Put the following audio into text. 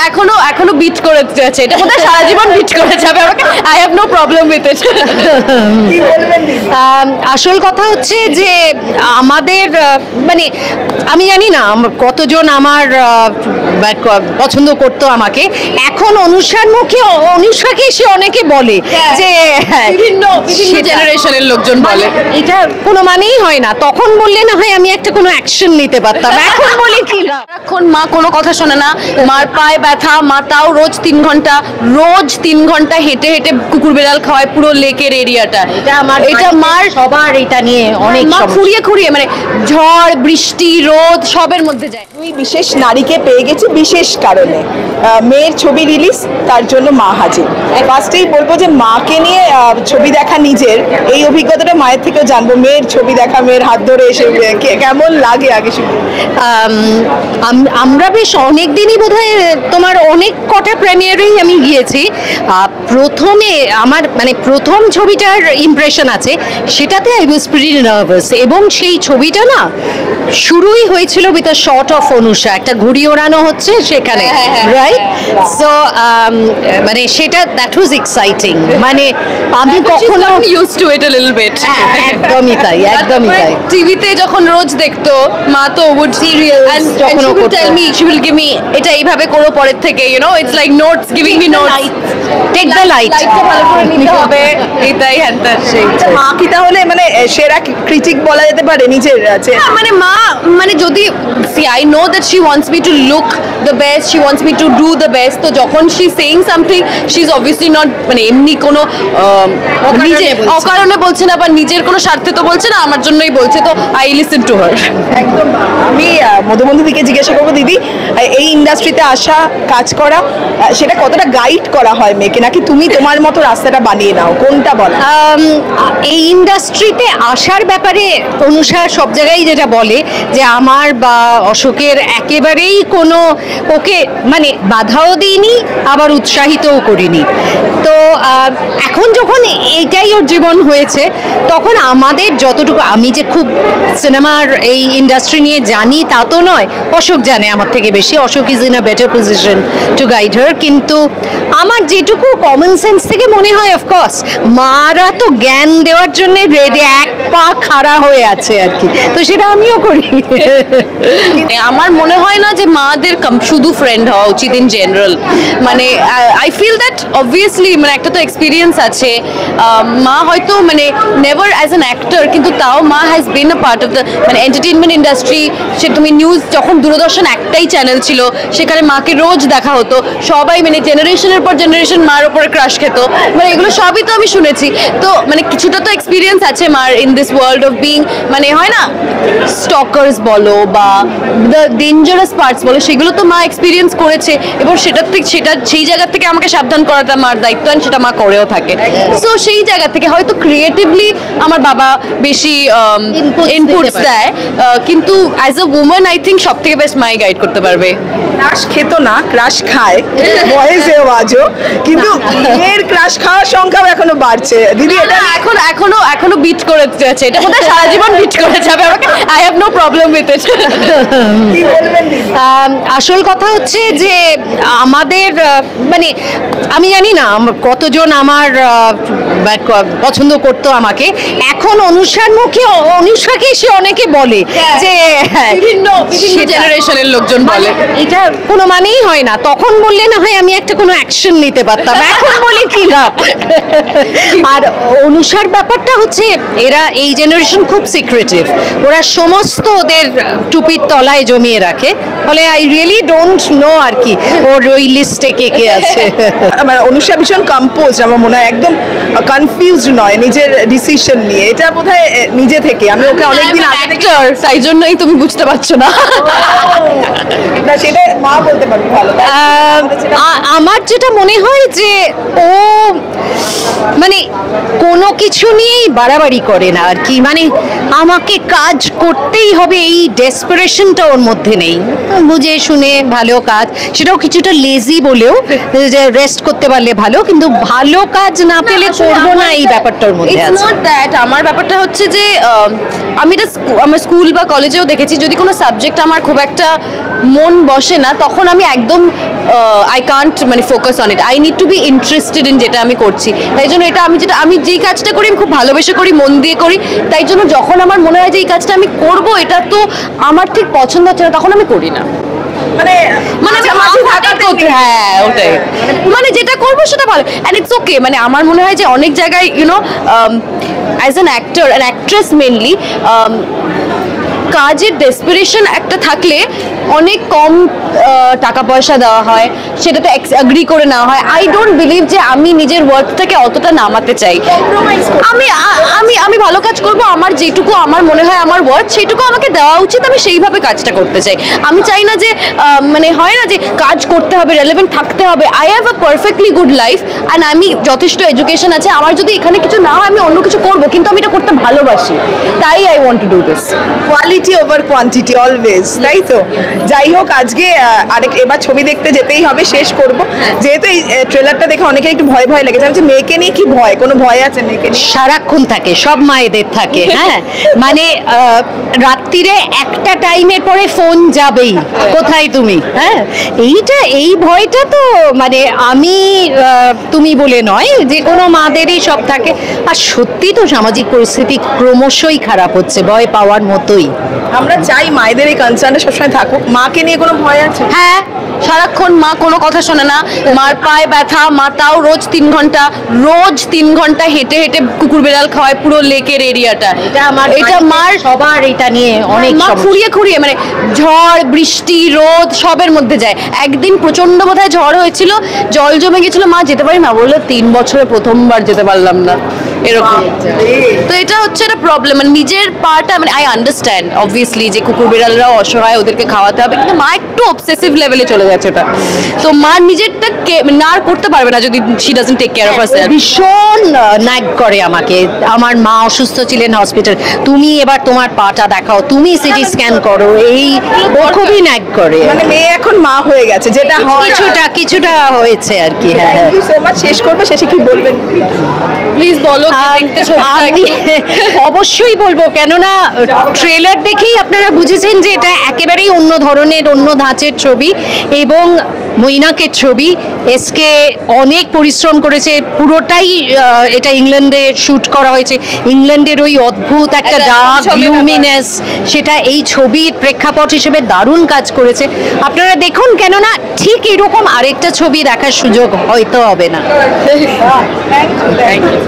এখনো এখনো বিট করে যাচ্ছে, এটা বোধহয় সারা জীবন বিট করে যাবে আমাকে। I have no problem with it. আসল কথা হচ্ছে যে আমাদের মানে আমি জানি না কতজন আমার পছন্দ করতো আমাকে, এখন অনুষার মুখে অনুষাকে সে অনেকে বলে যে বিভিন্ন জেনারেশনের লোকজন বলে, এটা কোনো মানেই হয় না। তখন বললে না হয় আমি একটা কোনো অ্যাকশন নিতে পারতাম, এখন বলে কি না। এখন মা কোনো কথা শোনে না, মার পায়ে ব্যথা, মা তাও রোজ 3 ঘন্টা হেঁটে হেঁটে কুকুর বেড়াল খাওয়ায় পুরো লেকের এরিয়াটা। এটা মার সবার এটা নিয়ে অনেক মা খুঁড়িয়ে খুঁড়িয়ে মানে ঝড় বৃষ্টি রোদ সবের মধ্যে যায়। দুই বিশেষ নারীকে পেয়ে গেছি বিশেষ কারণে, মেয়ের ছবি রিলিজ, তার জন্য মা হাজির। ফার্স্টেই বলবো যে মাকে নিয়ে ছবি দেখা নিজের এই অভিজ্ঞতাটা মায়ের থেকেও জানবো। মেয়ের ছবি দেখা, মেয়ের হাত ধরে এসে কেমন লাগে আগে শুনে? আমরা বেশ অনেক দিনই বোধহয় তোমার অনেক কটা প্রিমিয়ারেই আমি গিয়েছি। প্রথমে আমার মানে প্রথম ছবিটার ইমপ্রেশন আছে, সেটাতে আই ওয়াজ প্রিটি নার্ভাস, এবং সেই ছবিটা না শুরুই হয়েছিল with a shot of Anusha, একটা ঘুড়ি ওড়ানো হচ্ছে সেখানে, রাইট? সো মানে সেটা দ্যাট ওয়াজ এক্সাইটিং, মানে আমি কখনো used to eat a little bit. একদমই তাই, একদমই তাই। টিভিতে যখন রোজ দেখতো মা তো উড সিরিয়ালস যখন ও tell me she will give me এটা এইভাবে করো পরের থেকে, you know it's like notes, giving me notes, take the light, লাইটটা ভালো করে নিতে হবে, এটাই হ্যান্ডটা সেই। মা কি তাহলে মানে সেরা ক্রিটিক বলা যেতে পারে নিজের আছে? মানে মা মানে যদি see I know that she wants me to look the best, she wants me to do the best, তো যখন she saying something she is obviously not মানে এমনি কোনো নিজের অকারণে বলছে না বা নিজের কোনো স্বার্থে তো বলছে না, আমার জন্যই বলছে, তো আই লিসেন টু হার। একদম। আমি মধুবন্ধু দিকে জিজ্ঞাসা করবো, দিদি এই ইন্ডাস্ট্রিতে আসা কাজ করা সেটা কতটা গাইড করা হয় মেয়েকে, নাকি তুমি তোমার মতো রাস্তাটা বানিয়ে নাও, কোনটা বলো? এই ইন্ডাস্ট্রিতে আসার ব্যাপারে অনুষা সব জায়গায় যেটা বলে যে আমার বা অশোকের একেবারেই কোনো ওকে মানে বাধাও দিইনি আবার উৎসাহিতও করিনি। তো এখন যখন এইটাই ওর জীবন হয়েছে, তখন আমাদের যতটুকু, আমি যে খুব সিনেমার এই ইন্ডাস্ট্রি নিয়ে জানি তা তো নয়, অশোক জানে আমার থেকে বেশি, Ashok is in a better position to guide her, কিন্তু আমার যেটুকু কমন সেন্স থেকে মনে হয় অফকোর্স মারা তো জ্ঞান দেওয়ার জন্য রেডি, এক পা খাড়া হয়ে আছে আর কি, তো সেটা আমিও করি। আমার মনে হয় না যে মাদের শুধু ফ্রেন্ড হওয়া উচিত ইন জেনারেল, মানে আই ফিল দ্যাট অবভিয়াসলি মানে একটা তো এক্সপিরিয়েন্স আছে, মা হয়তো মানে নেভার অ্যাজ অ্যান অ্যাক্টর, কিন্তু তাও মা has been a part of the মানে এন্টারটেনমেন্ট ইন্ডাস্ট্রি। সে তুমি নিউজ যখন দূরদর্শন একটাই চ্যানেল ছিল, সেখানে মাকে রোজ দেখা হতো, সবাই মানে জেনারেশনের পর জেনারেশন মার ওপরে ক্রাশ খেত, মানে এগুলো সবই তো আমি শুনেছি, তো মানে কিছুটা তো এক্সপিরিয়েন্স আছে মার in this world of being, মানে হয় না স্টকার্স বলো বা দ্য ডেঞ্জারাস পার্টস বলো, সেগুলো তো মা এক্সপিরিয়েন্স করেছে, এবং সেটার থেকে সেই জায়গা থেকে আমাকে সাবধান করাটা মার দায়িত্ব, সেটা মা করেও থাকে। সো সেই জায়গা থেকে হয়তো ক্রিয়েটিভলি আমার বাবা বেশি ইনপুটস দেয়, কিন্তু as a women I think সব থেকে বেস্ট মাই গাইড করতে পারবে। ক্রাশ খেতো না, ক্রাশ খায় বয়সেও আজও, কিন্তু মেয়ের ক্রাশ খাওয়ার সংখ্যাও এখনো বাড়ছে। দিদি এটা এখনো বিট করে যাচ্ছে, এটা বোধহয় সারা জীবন বিট করে যাবে আমাকে। I have no problem with it. আসল কথা হচ্ছে যে আমাদের মানে আমি জানি না কতজন আমার পছন্দ করতো আমাকে, এখন অনুষার মুখে অনুষাকে সে অনেকে বলে যে বিভিন্ন জেনারেশনের লোকজন বলে, এটা কোনো মানেই হয় না। তখন বললে না হয় আমি একটা কোনো অ্যাকশন নিতে পারতাম, এখন বলে কি লাভ। আর অনুষার ব্যাপারটা হচ্ছে এরা এই জেনারেশন খুব সিক্রেটিভ, ওরা সমস্ত ওদের টুপির তলায় জমিয়ে রাখে, ফলে আই রিয়েলি ডোন্ট নো আর কি ওর ওই লিস্টে কে কে আছে। মানে অনুষা ভীষণ কম্পোজ, আমার মনে হয় একদম কনফিউজড নয় নিজের ডিসিশন নিয়ে, এটা বোধহয় নিজে থেকে। আমি ওকে অনেকদিন আগে থেকে, তাই জন্যই তুমি বুঝতে পারছো না, সেটা মা বলতে পারবে ভালো। আমার যেটা মনে হয় যে ও মানে কোনো কিছু নিয়েই বাড়াবাড়ি করে না আর কি, মানে আমাকে কাজ করতেই হবে এই ডেসপারেশনটা ওর মধ্যে নেই, বুঝে শুনে ভালো কাজ, সেটাও কিছুটা লেজি বলেও যে রেস্ট করতে পারলে ভালো, কিন্তু ভালো কাজ না পেলে করবো না এই ব্যাপারটা ওর মধ্যে আছে। আমার ব্যাপারটা হচ্ছে যে আমি এটা আমার স্কুল বা কলেজেও দেখেছি, যদি কোনো সাবজেক্ট আমার খুব একটা মন বসে না তখন আমি একদম আই কান্ট মানে focus on it, I need to B interested in যেটা আমি করছি। তাই জন্য এটা আমি যেই কাজটা করি আমি খুব ভালোবেসে করি, মন দিয়ে করি, তাই জন্য যখন আমার মনে হয় যে এই কাজটা আমি করব এটা তো আমার ঠিক পছন্দ হচ্ছে না তখন আমি করি না। মানে হ্যাঁ ওটাই, মানে যেটা করবো সেটা ভালো অ্যান্ড ইটস ওকে। মানে আমার মনে হয় যে অনেক জায়গায় YONO as an actor and actress mainly কাজের ডেসপিরেশন একটা থাকলে অনেক কম টাকা পয়সা দেওয়া হয়, সেটাতে অ্যাগ্রি করে নেওয়া হয়। আই ডোন্ট বিলিভ যে আমি নিজের ওয়ার্কটাকে অতটা নামাতে চাই। আমি আমি আমি ভালো কাজ করব, আমার যেটুকু আমার মনে হয় আমার ওয়ার্ক সেইটুকু আমাকে দেওয়া উচিত, আমি সেইভাবে কাজটা করতে চাই। আমি চাই না যে মানে হয় না যে কাজ করতে হবে, রেলেভেন্ট থাকতে হবে। I have a perfectly good life and আমি যথেষ্ট এডুকেশন আছে, আমার যদি এখানে কিছু না হয় আমি অন্য কিছু করবো, কিন্তু আমি এটা করতে ভালোবাসি, তাই I want to do this. Quality over quantity always, তাই তো? যাই হোক, আজকে এবার ছবি দেখতে যেতেই হবে, শেষ করব। যেহেতু এই ট্রেলারটা দেখে অনেকের একটু ভয় ভয় লেগেছে, আমি মেয়েকে নিয়ে কি ভয়, কোনো ভয় আছে মেয়েকে নিয়ে? সারাক্ষণ থাকে, সব মায়েদের থাকে। হ্যাঁ, মানে রাত্রিরে একটা টাইমের পরে ফোন যাবেই, কোথায় তুমি? হ্যাঁ, এই ভয়টা তো মানে আমি তুমি বলে নয়, যে কোনো মাদেরই সব থাকে। আর সত্যি তো সামাজিক পরিস্থিতি ক্রমশই খারাপ হচ্ছে, ভয় পাওয়ার মতোই। আমরা চাই মায়েদের এই কনসার্নটা সবসময় থাকুক। মাকে নিয়ে কোনো ভয় আছে? হ্যাঁ, সারাক্ষণ মা কোনো কথা শোনে না, মার পায়ে ব্যথা, মা তাও রোজ 3 ঘন্টা হেঁটে হেঁটে কুকুর বেড়াল খাওয়ায় পুরো লেকের এরিয়াটা। এটা মার সবার এটা নিয়ে অনেক মা খুঁড়িয়ে মানে ঝড় বৃষ্টি রোদ সবের মধ্যে যায়। একদিন প্রচন্ড বোধহয় ঝড় হয়েছিল, জল জমে গেছিল, মা যেতে পারি না বললো, 3 বছরে প্রথমবার যেতে পারলাম না, এরকম। তো এটা হচ্ছে একটা প্রবলেম, মানে নিজের পাটা, মানে আই আন্ডারস্ট্যান্ড অবভিয়াসলি যে কুকুর বিড়ালরাও অসহায়, ওদেরকে খাওয়াতে হবে, কিন্তু মা একটু অবসেসিভ লেভেলে চলে যাচ্ছে ওটা। তো মা নিজেরটা না করতে পারবে না যদি she doesn't take care of herself. ভীষণ ন্যাগ করে আমাকে, আমার মা অসুস্থ ছিলেন হসপিটাল, তুমি এবার তোমার পাটা দেখাও, তুমি সিটি স্ক্যান করো, এই খুবই ন্যাগ করে। মানে মেয়ে এখন মা হয়ে গেছে, যেটা হয় কিছুটা হয়েছে আর কি। হ্যাঁ, থ্যাংক ইউ সো মাচ। শেষ করবো, শেষে কি বলবেন প্লিজ বলো। আমি অবশ্যই বলবো, কেননা ট্রেলার দেখেই আপনারা বুঝেছেন যে এটা একেবারেই অন্য ধরনের, অন্য ধাঁচের ছবি এবং মৈনাকের ছবি। এসকে অনেক পরিশ্রম করেছে, পুরোটাই এটা ইংল্যান্ডে শুট করা হয়েছে। ইংল্যান্ডের ওই অদ্ভুত একটা ডার্ক লুমিনেস, সেটা এই ছবির প্রেক্ষাপট হিসেবে দারুণ কাজ করেছে। আপনারা দেখুন, কেননা ঠিক এরকম আরেকটা ছবি দেখার সুযোগ হয়তো হবে না। Thank you.